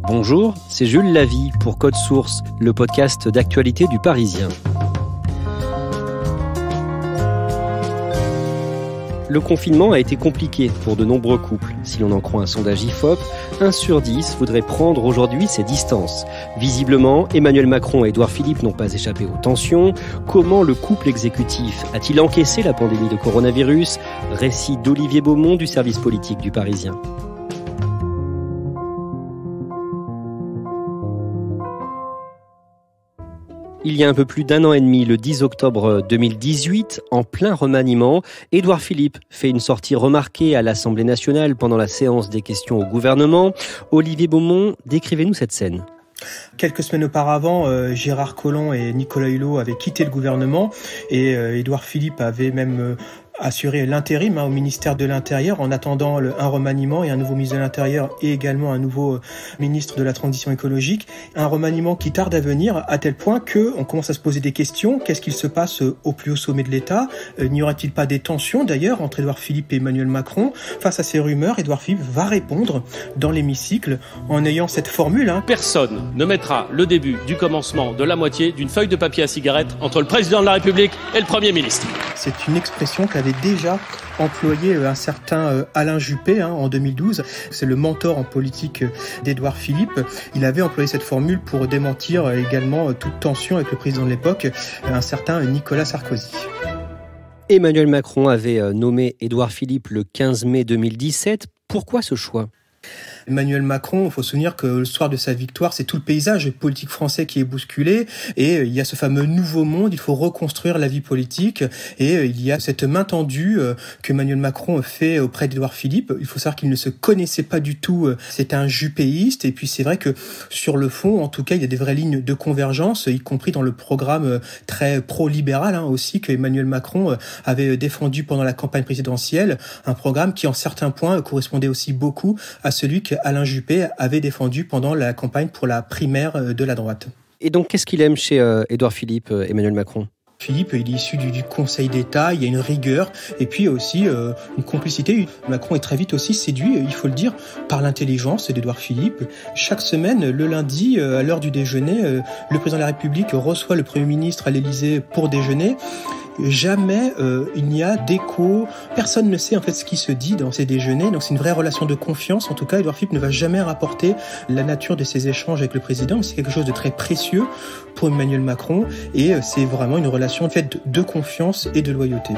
Bonjour, c'est Jules Lavie pour Code Source, le podcast d'actualité du Parisien. Le confinement a été compliqué pour de nombreux couples. Si l'on en croit un sondage IFOP, 1 sur 10 voudrait prendre aujourd'hui ses distances. Visiblement, Emmanuel Macron et Édouard Philippe n'ont pas échappé aux tensions. Comment le couple exécutif a-t-il encaissé la pandémie de coronavirus ? Récit d'Olivier Beaumont du service politique du Parisien. Il y a un peu plus d'1 an et demi, le 10 octobre 2018, en plein remaniement, Édouard Philippe fait une sortie remarquée à l'Assemblée nationale pendant la séance des questions au gouvernement. Olivier Beaumont, décrivez-nous cette scène. Quelques semaines auparavant, Gérard Collomb et Nicolas Hulot avaient quitté le gouvernement et Édouard Philippe avait même assurer l'intérim au ministère de l'Intérieur en attendant un remaniement et un nouveau ministre de l'Intérieur et également un nouveau ministre de la Transition écologique. Un remaniement qui tarde à venir à tel point qu'on commence à se poser des questions. Qu'est-ce qu'il se passe au plus haut sommet de l'État ? N'y aura-t-il pas des tensions d'ailleurs entre Édouard Philippe et Emmanuel Macron ? Face à ces rumeurs, Édouard Philippe va répondre dans l'hémicycle en ayant cette formule. Personne ne mettra le début du commencement de la moitié d'une feuille de papier à cigarette entre le président de la République et le Premier ministre. C'est une expression qu'avait déjà employé un certain Alain Juppé en 2012. C'est le mentor en politique d'Édouard Philippe. Il avait employé cette formule pour démentir également toute tension avec le président de l'époque, un certain Nicolas Sarkozy. Emmanuel Macron avait nommé Édouard Philippe le 15 mai 2017. Pourquoi ce choix ? Emmanuel Macron, il faut se souvenir que le soir de sa victoire, c'est tout le paysage politique français qui est bousculé et il y a ce fameux nouveau monde, il faut reconstruire la vie politique et il y a cette main tendue que Emmanuel Macron fait auprès d'Édouard Philippe. Il faut savoir qu'il ne se connaissait pas du tout, c'est un juppéiste et puis c'est vrai que sur le fond, en tout cas, il y a des vraies lignes de convergence, y compris dans le programme très pro-libéral aussi que Emmanuel Macron avait défendu pendant la campagne présidentielle, un programme qui en certains points correspondait aussi beaucoup à celui qu'Alain Juppé avait défendu pendant la campagne pour la primaire de la droite. Et donc, qu'est-ce qu'il aime chez Édouard Philippe, Emmanuel Macron ? Philippe, il est issu du Conseil d'État, il y a une rigueur et puis aussi une complicité. Macron est très vite aussi séduit, il faut le dire, par l'intelligence d'Édouard Philippe. Chaque semaine, le lundi, à l'heure du déjeuner, le président de la République reçoit le Premier ministre à l'Élysée pour déjeuner. Jamais il n'y a d'écho, personne ne sait en fait ce qui se dit dans ces déjeuners, donc c'est une vraie relation de confiance. En tout cas, Édouard Philippe ne va jamais rapporter la nature de ses échanges avec le président, mais c'est quelque chose de très précieux pour Emmanuel Macron et c'est vraiment une relation faite de confiance et de loyauté.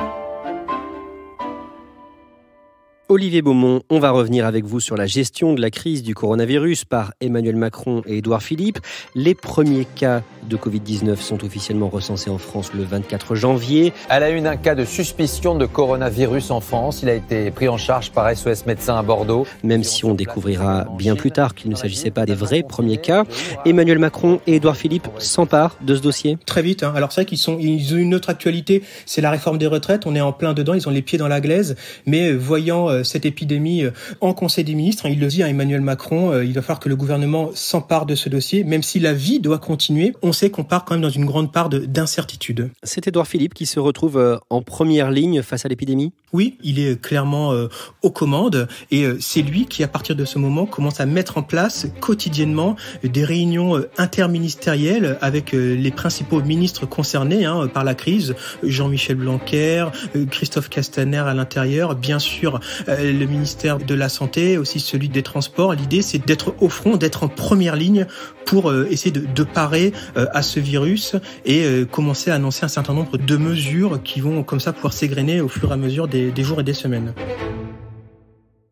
Olivier Beaumont, on va revenir avec vous sur la gestion de la crise du coronavirus par Emmanuel Macron et Édouard Philippe. Les premiers cas de Covid-19 sont officiellement recensés en France le 24 janvier. À la une, un cas de suspicion de coronavirus en France. Il a été pris en charge par SOS Médecins à Bordeaux. Même si on découvrira bien plus tard qu'il ne s'agissait pas des vrais premiers cas, Emmanuel Macron et Édouard Philippe s'emparent de ce dossier. Très vite. Alors c'est vrai qu'ils ont une autre actualité, c'est la réforme des retraites. On est en plein dedans, ils ont les pieds dans la glaise. Mais voyant cette épidémie en Conseil des ministres, il le dit à Emmanuel Macron, il va falloir que le gouvernement s'empare de ce dossier, même si la vie doit continuer. On sait qu'on part quand même dans une grande part d'incertitude. C'est Édouard Philippe qui se retrouve en première ligne face à l'épidémie ? Oui, il est clairement aux commandes et c'est lui qui, à partir de ce moment, commence à mettre en place quotidiennement des réunions interministérielles avec les principaux ministres concernés par la crise, Jean-Michel Blanquer, Christophe Castaner à l'intérieur, bien sûr le ministère de la Santé, aussi celui des Transports. L'idée, c'est d'être au front, d'être en première ligne pour essayer de parer à ce virus et commencer à annoncer un certain nombre de mesures qui vont comme ça pouvoir s'égrener au fur et à mesure des jours et des semaines.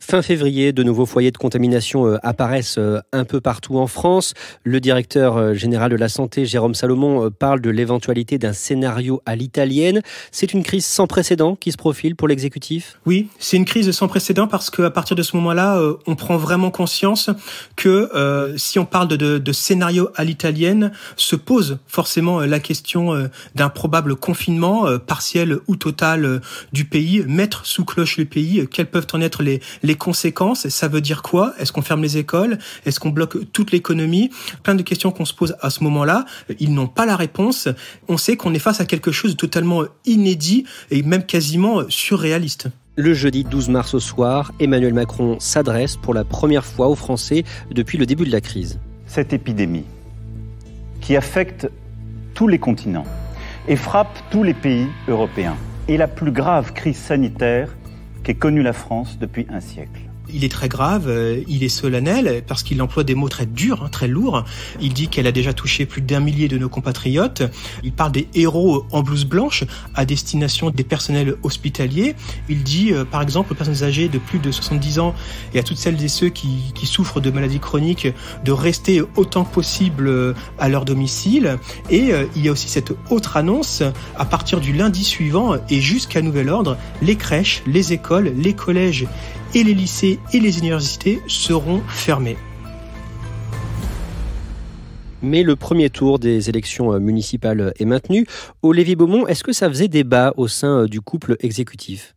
Fin février, de nouveaux foyers de contamination apparaissent un peu partout en France. Le directeur général de la Santé, Jérôme Salomon, parle de l'éventualité d'un scénario à l'italienne. C'est une crise sans précédent qui se profile pour l'exécutif ? Oui, c'est une crise sans précédent parce qu'à partir de ce moment-là, on prend vraiment conscience que si on parle de scénario à l'italienne, se pose forcément la question d'un probable confinement partiel ou total du pays, mettre sous cloche le pays, quelles peuvent en être les conséquences, ça veut dire quoi ? Est-ce qu'on ferme les écoles ? Est-ce qu'on bloque toute l'économie ? Plein de questions qu'on se pose à ce moment-là. Ils n'ont pas la réponse. On sait qu'on est face à quelque chose de totalement inédit et même quasiment surréaliste. Le jeudi 12 mars au soir, Emmanuel Macron s'adresse pour la première fois aux Français depuis le début de la crise. Cette épidémie qui affecte tous les continents et frappe tous les pays européens est la plus grave crise sanitaire qu'ait connue la France depuis un siècle. Il est très grave, il est solennel parce qu'il emploie des mots très durs, très lourds. Il dit qu'elle a déjà touché plus d'1 millier de nos compatriotes. Il parle des héros en blouse blanche à destination des personnels hospitaliers. Il dit par exemple aux personnes âgées de plus de 70 ans et à toutes celles et ceux qui souffrent de maladies chroniques de rester autant que possible à leur domicile. Et il y a aussi cette autre annonce, à partir du lundi suivant et jusqu'à nouvel ordre, les crèches, les écoles, les collèges et les lycées et les universités seront fermés. Mais le premier tour des élections municipales est maintenu. Olivier Beaumont, est-ce que ça faisait débat au sein du couple exécutif ?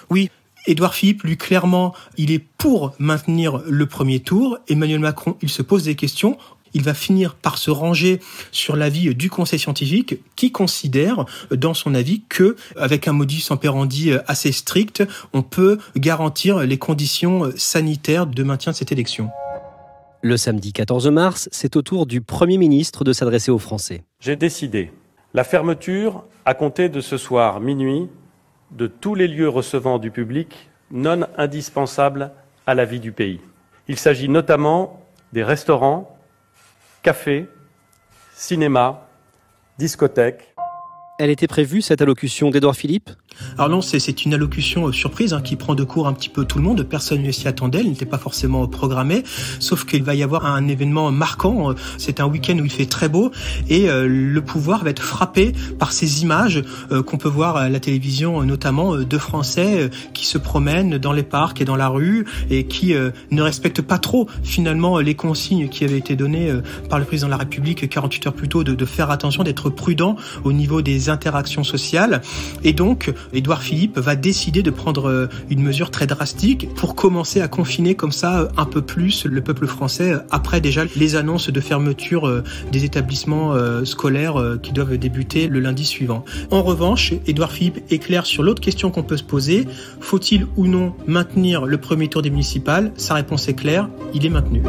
Oui. Édouard Philippe, lui, clairement, il est pour maintenir le premier tour. Emmanuel Macron, il se pose des questions. Il va finir par se ranger sur l'avis du Conseil scientifique qui considère, dans son avis, que, avec un modus operandi assez strict, on peut garantir les conditions sanitaires de maintien de cette élection. Le samedi 14 mars, c'est au tour du Premier ministre de s'adresser aux Français. J'ai décidé la fermeture, à compter de ce soir minuit, de tous les lieux recevant du public non indispensables à la vie du pays. Il s'agit notamment des restaurants, cafés, cinéma, discothèques. Elle était prévue, cette allocution d'Édouard Philippe ? Alors non, c'est une allocution surprise qui prend de court un petit peu tout le monde. Personne ne s'y attendait, elle n'était pas forcément programmée. Sauf qu'il va y avoir un événement marquant. C'est un week-end où il fait très beau et le pouvoir va être frappé par ces images qu'on peut voir à la télévision, notamment de Français qui se promènent dans les parcs et dans la rue et qui ne respectent pas trop finalement les consignes qui avaient été données par le président de la République 48 heures plus tôt de faire attention, d'être prudent au niveau des interactions sociales. Et donc, Édouard Philippe va décider de prendre une mesure très drastique pour commencer à confiner comme ça un peu plus le peuple français après déjà les annonces de fermeture des établissements scolaires qui doivent débuter le lundi suivant. En revanche, Édouard Philippe est clair sur l'autre question qu'on peut se poser. Faut-il ou non maintenir le premier tour des municipales ? Sa réponse est claire, il est maintenu.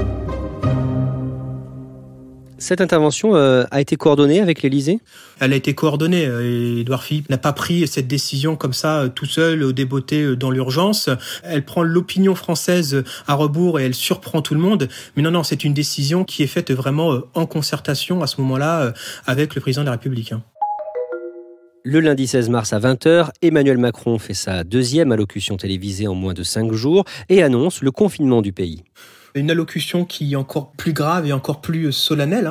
Cette intervention a été coordonnée avec l'Élysée ? Elle a été coordonnée. Édouard Philippe n'a pas pris cette décision comme ça, tout seul, au débeauté, dans l'urgence. Elle prend l'opinion française à rebours et elle surprend tout le monde. Mais non, c'est une décision qui est faite vraiment en concertation à ce moment-là avec le président de la République. Le lundi 16 mars à 20h, Emmanuel Macron fait sa deuxième allocution télévisée en moins de 5 jours et annonce le confinement du pays. Une allocution qui est encore plus grave et encore plus solennelle.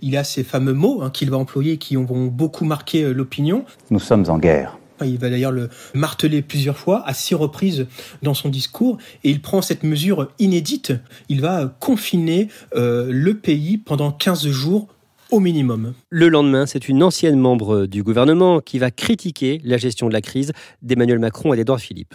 Il a ces fameux mots qu'il va employer qui vont beaucoup marquer l'opinion. Nous sommes en guerre. Il va d'ailleurs le marteler plusieurs fois, à 6 reprises dans son discours, et il prend cette mesure inédite. Il va confiner le pays pendant 15 jours au minimum. Le lendemain, c'est une ancienne membre du gouvernement qui va critiquer la gestion de la crise d'Emmanuel Macron et d'Édouard Philippe.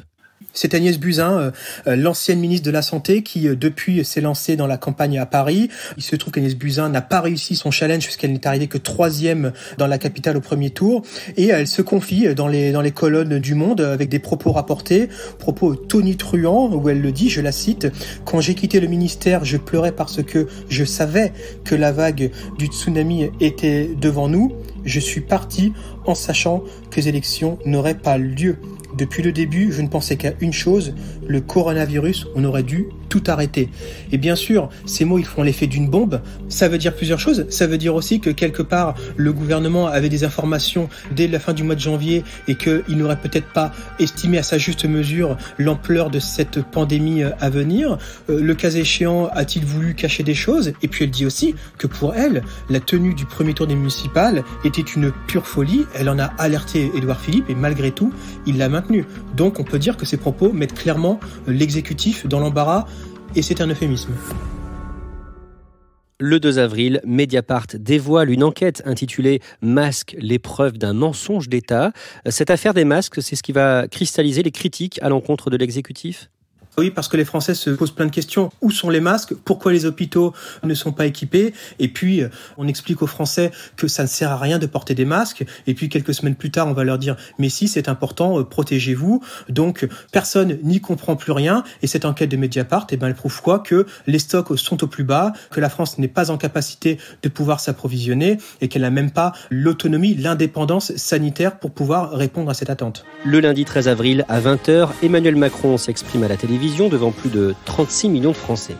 C'est Agnès Buzyn, l'ancienne ministre de la Santé, qui depuis s'est lancée dans la campagne à Paris. Il se trouve qu'Agnès Buzyn n'a pas réussi son challenge puisqu'elle n'est arrivée que 3e dans la capitale au premier tour. Et elle se confie dans les colonnes du Monde avec des propos rapportés, propos tonitruants, où elle le dit, je la cite, « Quand j'ai quitté le ministère, je pleurais parce que je savais que la vague du tsunami était devant nous. Je suis partie en sachant que les élections n'auraient pas lieu. Depuis le début, je ne pensais qu'à une chose, le coronavirus, on aurait dû tout arrêter. » Et bien sûr, ces mots, ils font l'effet d'une bombe. Ça veut dire plusieurs choses. Ça veut dire aussi que quelque part, le gouvernement avait des informations dès la fin du mois de janvier et qu'il n'aurait peut-être pas estimé à sa juste mesure l'ampleur de cette pandémie à venir. Le cas échéant, a-t-il voulu cacher des choses ? Et puis elle dit aussi que pour elle, la tenue du premier tour des municipales était une pure folie. Elle en a alerté Édouard Philippe et malgré tout, il l'a maintenu. Donc on peut dire que ces propos mettent clairement l'exécutif dans l'embarras et c'est un euphémisme. Le 2 avril, Mediapart dévoile une enquête intitulée « Masques, l'épreuve d'un mensonge d'État ». Cette affaire des masques, c'est ce qui va cristalliser les critiques à l'encontre de l'exécutif ? Oui, parce que les Français se posent plein de questions. Où sont les masques ? Pourquoi les hôpitaux ne sont pas équipés ? Et puis, on explique aux Français que ça ne sert à rien de porter des masques. Et puis, quelques semaines plus tard, on va leur dire « Mais si, c'est important, protégez-vous ». Donc, personne n'y comprend plus rien. Et cette enquête de Mediapart, elle prouve quoi ? Que les stocks sont au plus bas, que la France n'est pas en capacité de pouvoir s'approvisionner et qu'elle n'a même pas l'autonomie, l'indépendance sanitaire pour pouvoir répondre à cette attente. Le lundi 13 avril à 20h, Emmanuel Macron s'exprime à la télévision devant plus de 36 millions de Français.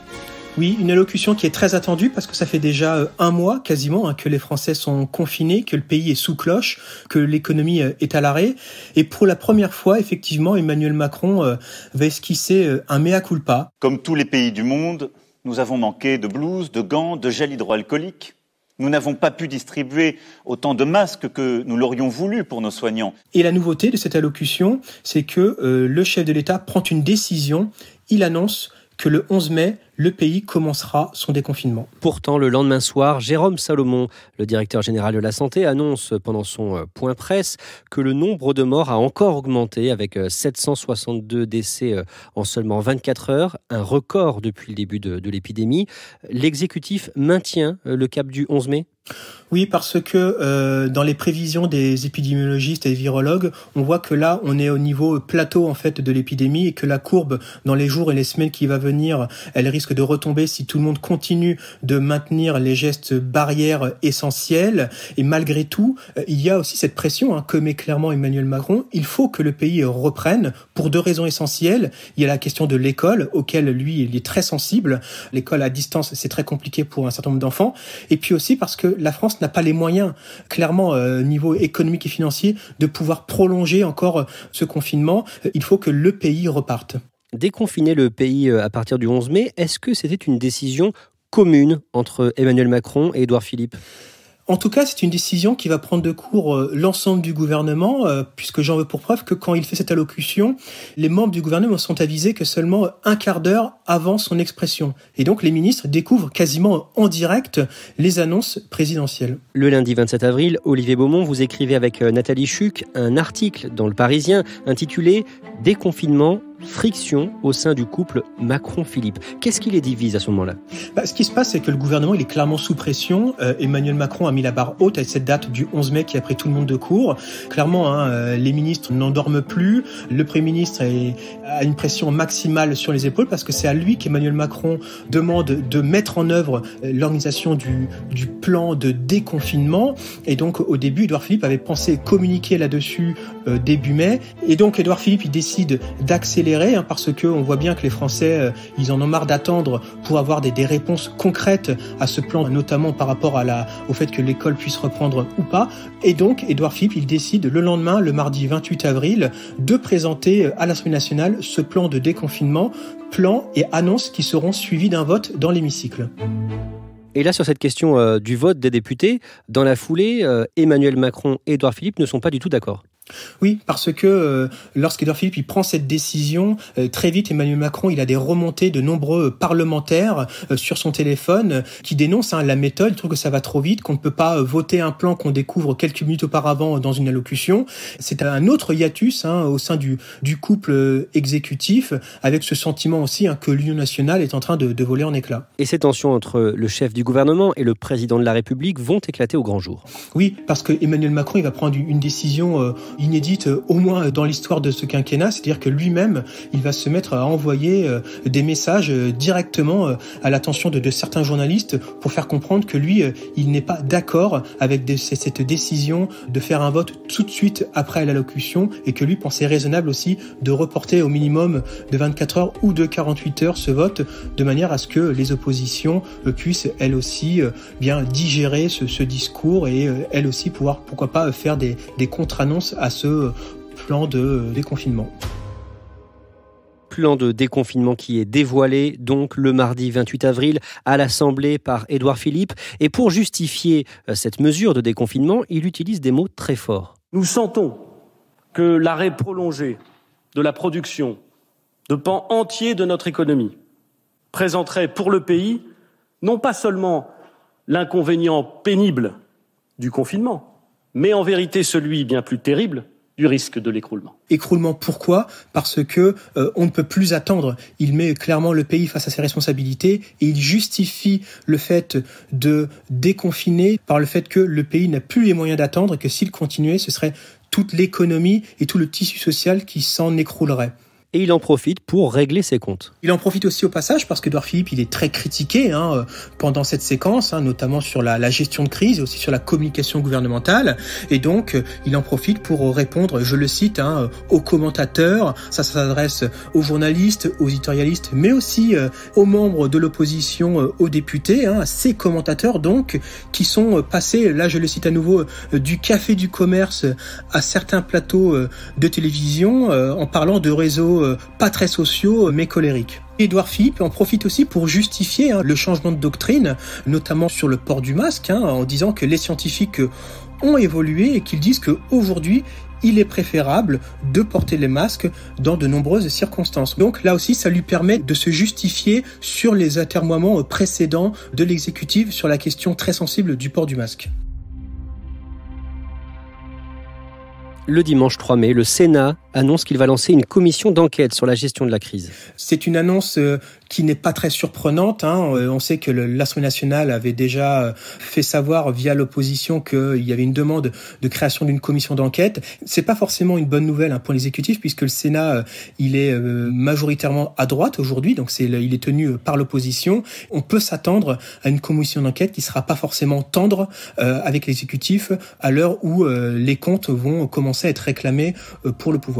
Oui, une allocution qui est très attendue parce que ça fait déjà un mois quasiment que les Français sont confinés, que le pays est sous cloche, que l'économie est à l'arrêt. Et pour la première fois, effectivement, Emmanuel Macron va esquisser un mea culpa. Comme tous les pays du monde, nous avons manqué de blouses, de gants, de gel hydroalcoolique. Nous n'avons pas pu distribuer autant de masques que nous l'aurions voulu pour nos soignants. Et la nouveauté de cette allocution, c'est que le chef de l'État prend une décision. Il annonce que le 11 mai, le pays commencera son déconfinement. Pourtant, le lendemain soir, Jérôme Salomon, le directeur général de la Santé, annonce pendant son point presse que le nombre de morts a encore augmenté avec 762 décès en seulement 24 heures, un record depuis le début de l'épidémie. L'exécutif maintient le cap du 11 mai ? Oui, parce que dans les prévisions des épidémiologistes et des virologues, on voit que là, on est au niveau plateau en fait de l'épidémie et que la courbe, dans les jours et les semaines qui vont venir, elle risque de retomber si tout le monde continue de maintenir les gestes barrières essentiels. Et malgré tout, il y a aussi cette pression que met clairement Emmanuel Macron. Il faut que le pays reprenne pour deux raisons essentielles. Il y a la question de l'école, auquel lui, il est très sensible. L'école à distance, c'est très compliqué pour un certain nombre d'enfants. Et puis aussi parce que la France n'a pas les moyens, clairement, niveau économique et financier, de pouvoir prolonger encore ce confinement. Il faut que le pays reparte. Déconfiner le pays à partir du 11 mai, est-ce que c'était une décision commune entre Emmanuel Macron et Édouard Philippe ? En tout cas, c'est une décision qui va prendre de court l'ensemble du gouvernement, puisque j'en veux pour preuve que quand il fait cette allocution, les membres du gouvernement sont avisés que seulement un quart d'heure avant son expression. Et donc, les ministres découvrent quasiment en direct les annonces présidentielles. Le lundi 27 avril, Olivier Beaumont, vous écrivez avec Nathalie Chuc un article dans Le Parisien intitulé « Déconfinement, friction au sein du couple Macron-Philippe ». Qu'est-ce qui les divise à ce moment-là ? Ce qui se passe, c'est que le gouvernement il est clairement sous pression. Emmanuel Macron a mis la barre haute avec cette date du 11 mai qui a pris tout le monde de court. Clairement, les ministres n'endorment plus. Le Premier ministre a une pression maximale sur les épaules parce que c'est à lui qu'Emmanuel Macron demande de mettre en œuvre l'organisation du plan de déconfinement. Et donc, au début, Édouard Philippe avait pensé communiquer là-dessus début mai. Et donc, Édouard Philippe, il décide d'accélérer parce que on voit bien que les Français, ils en ont marre d'attendre pour avoir des réponses concrètes à ce plan, notamment par rapport au fait que l'école puisse reprendre ou pas. Et donc, Édouard Philippe, il décide le lendemain, le mardi 28 avril, de présenter à l'Assemblée nationale ce plan de déconfinement, plan et annonce qui seront suivis d'un vote dans l'hémicycle. Et là, sur cette question du vote des députés, dans la foulée, Emmanuel Macron et Édouard Philippe ne sont pas du tout d'accord. Oui, parce que lorsqu'Édouard Philippe il prend cette décision, très vite Emmanuel Macron il a des remontées de nombreux parlementaires sur son téléphone qui dénoncent la méthode, ils trouvent que ça va trop vite, qu'on ne peut pas voter un plan qu'on découvre quelques minutes auparavant dans une allocution. C'est un autre hiatus au sein du couple exécutif, avec ce sentiment aussi que l'Union nationale est en train de voler en éclats. Et ces tensions entre le chef du gouvernement et le président de la République vont éclater au grand jour. Oui, parce que Emmanuel Macron il va prendre une décision inédite au moins dans l'histoire de ce quinquennat, c'est-à-dire que lui-même, il va se mettre à envoyer des messages directement à l'attention de certains journalistes pour faire comprendre que lui, il n'est pas d'accord avec cette décision de faire un vote tout de suite après l'allocution et que lui pensait raisonnable aussi de reporter au minimum de 24 heures ou de 48 heures ce vote de manière à ce que les oppositions puissent elles aussi bien digérer ce discours et elles aussi pouvoir, pourquoi pas, faire des contre-annonces à ce plan de déconfinement. Plan de déconfinement qui est dévoilé donc le mardi 28 avril à l'Assemblée par Édouard Philippe. Et pour justifier cette mesure de déconfinement, il utilise des mots très forts. Nous sentons que l'arrêt prolongé de la production de pans entiers de notre économie présenterait pour le pays non pas seulement l'inconvénient pénible du confinement, mais en vérité celui bien plus terrible du risque de l'écroulement. Écroulement, pourquoi ? Parce que on ne peut plus attendre. Il met clairement le pays face à ses responsabilités et il justifie le fait de déconfiner par le fait que le pays n'a plus les moyens d'attendre et que s'il continuait, ce serait toute l'économie et tout le tissu social qui s'en écroulerait. Et il en profite pour régler ses comptes. Il en profite aussi au passage parce qu'Édouard Philippe, il est très critiqué pendant cette séquence, notamment sur la gestion de crise et aussi sur la communication gouvernementale. Et donc, il en profite pour répondre, je le cite, aux commentateurs. Ça s'adresse aux journalistes, aux éditorialistes, mais aussi aux membres de l'opposition, aux députés, à ces commentateurs donc, qui sont passés, là je le cite à nouveau, du café du commerce à certains plateaux de télévision en parlant de réseaux pas très sociaux, mais colériques. Édouard Philippe en profite aussi pour justifier le changement de doctrine, notamment sur le port du masque, en disant que les scientifiques ont évolué et qu'ils disent qu'aujourd'hui, il est préférable de porter les masques dans de nombreuses circonstances. Donc là aussi, ça lui permet de se justifier sur les atermoiements précédents de l'exécutif sur la question très sensible du port du masque. Le dimanche 3 mai, le Sénat annonce qu'il va lancer une commission d'enquête sur la gestion de la crise. C'est une annonce qui n'est pas très surprenante. On sait que l'Assemblée nationale avait déjà fait savoir via l'opposition qu'il y avait une demande de création d'une commission d'enquête. C'est pas forcément une bonne nouvelle pour l'exécutif puisque le Sénat il est majoritairement à droite aujourd'hui, donc il est tenu par l'opposition. On peut s'attendre à une commission d'enquête qui sera pas forcément tendre avec l'exécutif à l'heure où les comptes vont commencer à être réclamés pour le pouvoir.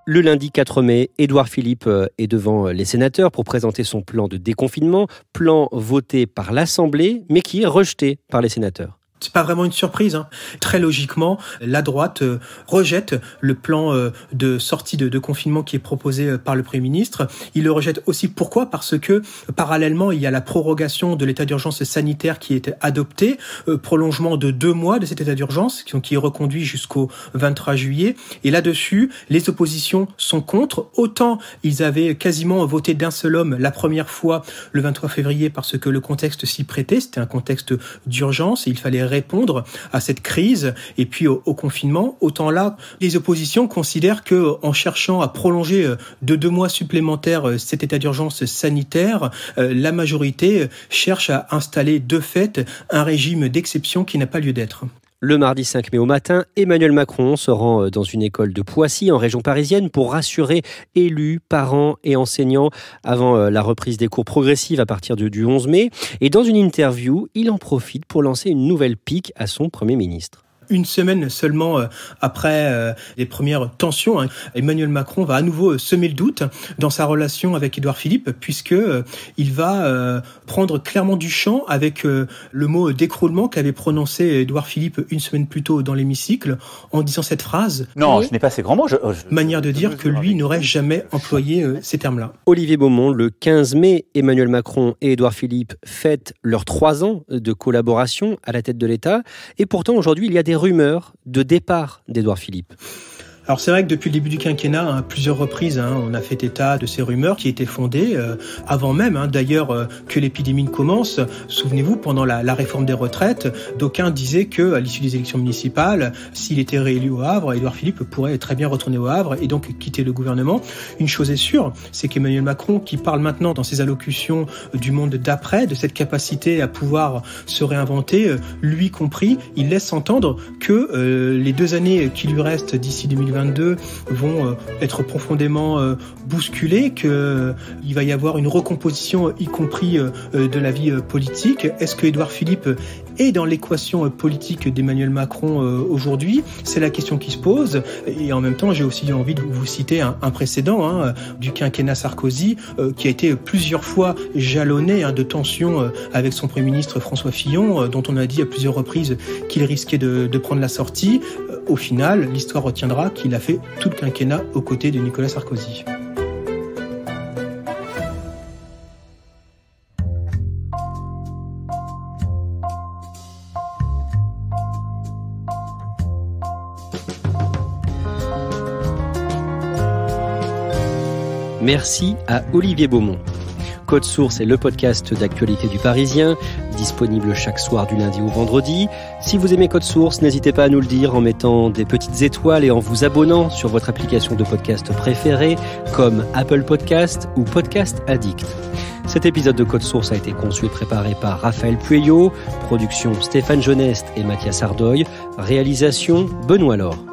Le lundi 4 mai, Édouard Philippe est devant les sénateurs pour présenter son plan de déconfinement, plan voté par l'Assemblée, mais qui est rejeté par les sénateurs. C'est pas vraiment une surprise. Très logiquement, la droite rejette le plan de sortie de confinement qui est proposé par le Premier ministre. Il le rejette aussi pourquoi ? Parce que parallèlement, il y a la prorogation de l'état d'urgence sanitaire qui est adopté, prolongement de 2 mois de cet état d'urgence qui est reconduit jusqu'au 23 juillet. Et là-dessus, les oppositions sont contre. Autant ils avaient quasiment voté d'un seul homme la première fois le 23 février parce que le contexte s'y prêtait. C'était un contexte d'urgence et il fallait répondre à cette crise et puis au confinement. Autant là, les oppositions considèrent que en cherchant à prolonger de 2 mois supplémentaires cet état d'urgence sanitaire, la majorité cherche à installer de fait un régime d'exception qui n'a pas lieu d'être. Le mardi 5 mai au matin, Emmanuel Macron se rend dans une école de Poissy, en région parisienne, pour rassurer élus, parents et enseignants avant la reprise des cours progressives à partir du 11 mai. Et dans une interview, il en profite pour lancer une nouvelle pique à son Premier ministre. Une semaine seulement après les premières tensions, Emmanuel Macron va à nouveau semer le doute dans sa relation avec Édouard Philippe, puisque il va prendre clairement du champ avec le mot d'écroulement qu'avait prononcé Édouard Philippe une semaine plus tôt dans l'hémicycle, en disant cette phrase. Non, ce n'est pas ces grands mots. Manière de dire que lui n'aurait jamais employé ces termes-là. Olivier Beaumont, le 15 mai, Emmanuel Macron et Édouard Philippe fêtent leurs 3 ans de collaboration à la tête de l'État. Et pourtant, aujourd'hui, il y a des rumeurs de départ d'Édouard Philippe. Alors c'est vrai que depuis le début du quinquennat, à plusieurs reprises, on a fait état de ces rumeurs qui étaient fondées avant même, d'ailleurs, que l'épidémie ne commence. Souvenez-vous, pendant la réforme des retraites, d'aucuns disaient que, à l'issue des élections municipales, s'il était réélu au Havre, Édouard Philippe pourrait très bien retourner au Havre et donc quitter le gouvernement. Une chose est sûre, c'est qu'Emmanuel Macron, qui parle maintenant dans ses allocutions du monde d'après, de cette capacité à pouvoir se réinventer, lui compris, il laisse entendre que les 2 années qui lui restent d'ici 2022 vont être profondément bousculées, qu'il va y avoir une recomposition, y compris de la vie politique. Est-ce que Édouard Philippe est dans l'équation politique d'Emmanuel Macron aujourd'hui ? C'est la question qui se pose. Et en même temps, j'ai aussi envie de vous citer un précédent du quinquennat Sarkozy, qui a été plusieurs fois jalonné de tensions avec son Premier ministre François Fillon, dont on a dit à plusieurs reprises qu'il risquait de prendre la sortie. Au final, l'histoire retiendra qu'il a fait tout le quinquennat aux côtés de Nicolas Sarkozy. Merci à Olivier Beaumont. Code Source est le podcast d'actualité du Parisien, disponible chaque soir du lundi au vendredi. Si vous aimez Code Source, n'hésitez pas à nous le dire en mettant des petites étoiles et en vous abonnant sur votre application de podcast préférée, comme Apple Podcast ou Podcast Addict. Cet épisode de Code Source a été conçu et préparé par Raphaël Pueyo, production Stéphane Geneste et Mathias Ardoy, réalisation Benoît Laure.